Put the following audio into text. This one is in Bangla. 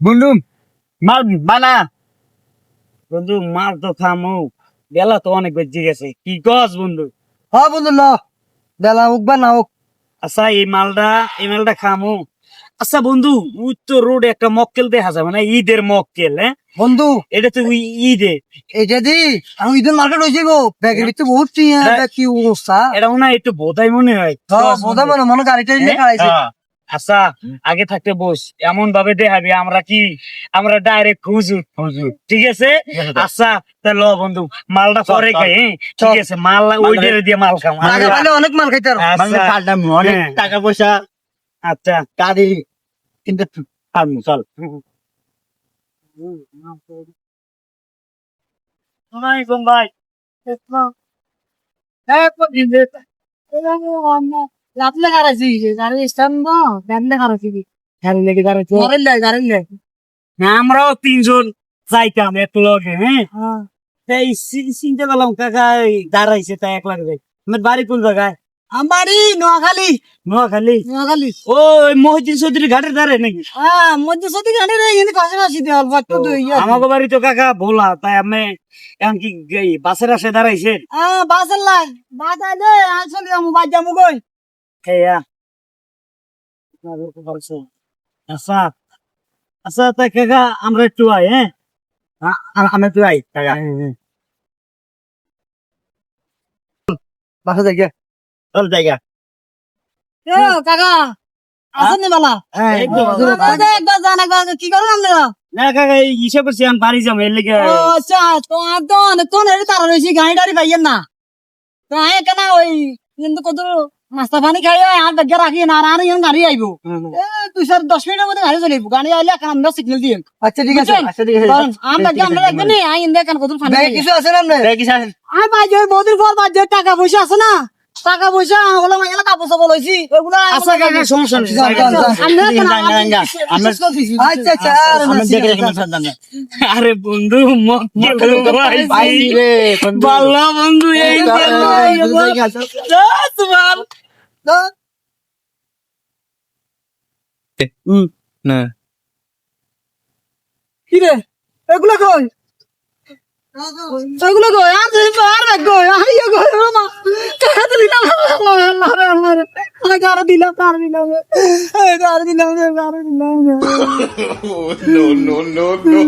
বন্ধু মাল বানা বন্ধু, মাল তো খামু, বেলা তো অনেক বেজে গেছে। কি কস বন্ধু? হ্যাঁ বন্ধু ল বেলা হোক বা না হোক। আচ্ছা এই মালটা খামু। আচ্ছা বন্ধু, উত্তর রোড একটা মক্কেল দেখা যায়, মানে ঈদের মক্কেল। হ্যাঁ বন্ধু এটা তো ঈদে। এটা দি আমি ঈদের মার্কেট হয়েছি গো, ব্যাগের ভিতরে বহুত টিয়া, কি অবস্থা। এটা মনে হয় একটু বোধাই মনে হয়। হ্যাঁ বোধা মনে মনে গাড়িটা নিয়ে খাড়াইছে। আচ্ছা আগে থাকতে বস, এমন ভাবে দেখাবি আমরা ডাইরেক্ট হুজুর হুজুর, ঠিক আছে? আচ্ছা তা ল বন্ধু, মালটা পরে খাই। হ্যাঁ ঠিক আছে, মাল ওইটার দিয়ে মাল খাম। টাকা পাইলে অনেক মাল খাইতে পারো। আচ্ছা, অনেক হ্যাঁ। টাকা পয়সা আচ্ছা কাঁদি কিন্তু পারবো, চল। আসসালামাইকুম ভাই। রাতলে খারাইছি গাড়ি স্ট্যান্ড না ব্যান্ডে খারাইছি গাড়ি লেগে দাঁড়াচ্ছে। গাড়ি লে আমরাও তিনজন যাইতাম এত লগে। হ্যাঁ তাই চিন্তা করলাম কাকা এই দাঁড়াইছে, তাই এক লাগে যাই। আমার বাড়ি কোন জায়গায়? আমারই নোয়াখালী। নোয়াখালী। নোয়াখালী ও মহিউদ্দিন চৌধুরী ঘাটের ধারে নাকি? হ্যাঁ মধ্যে সত্যি গাড়ি রে কিন্তু পাশাপাশি দিয়ে অল্প একটু দুই আমাকে বাড়ি তো কাকা ভোলা, তাই আমি এখন কি এই বাসের আসে দাঁড়াইছে? বাসের লাই বাস আইলে আসলে আমি বাদ যাবো কই। খেয়া আচ্ছা আচ্ছা, তাই কাকা আমরা একটু আই। হ্যাঁ আমি একটু আই কাকা। বাসা যাই চল জায়গা। কাকা আসেন নি বালা এই তো। একবার জান একবার কি করেন আপনারা? না কাকা এই হিসাব করছি আমি বাড়ি যাবো, এর লেগে। ও আচ্ছা তোমার তো অনেকক্ষণ এর তারা রয়েছি গাড়ি টাড়ি পাইয়েন না তো আয় কেন ওই কিন্তু কত নাস্তা পানি খাই আর ব্যাগে রাখি না আর ইয়ান গাড়ি আইবো 2-10 মিনিটের মধ্যে গাড়ি চলে আইবো। গাড়ি আইলে এখন আমরা সিগন্যাল দিই। আচ্ছা ঠিক আছে, আচ্ছা ঠিক আছে। আম ব্যাগে আমরা রাখবেন না আই ইন্দে কেন কত পানি কিছু আছে না আপনার? কিছু আছে? আই ভাই যে বহুদিন পর বাদ যে টাকা পয়সা আছে না, টাকা পয়সা ওগুলো মাইলা কাপড় চাপড় লইছি ওগুলা আচ্ছা কাকা সমস্যা নেই। আচ্ছা আচ্ছা আরে বন্ধু ভাই রে, বন্ধু। বাল্লা বন্ধু এই না কি রে এগুলো কই এগুলো কই আর তুই আর ব্যাগ কই আইয়া কই মামা টাকা দিলাম আল্লাহ রে আল্লাহ রে টাকা দিলাম no no no no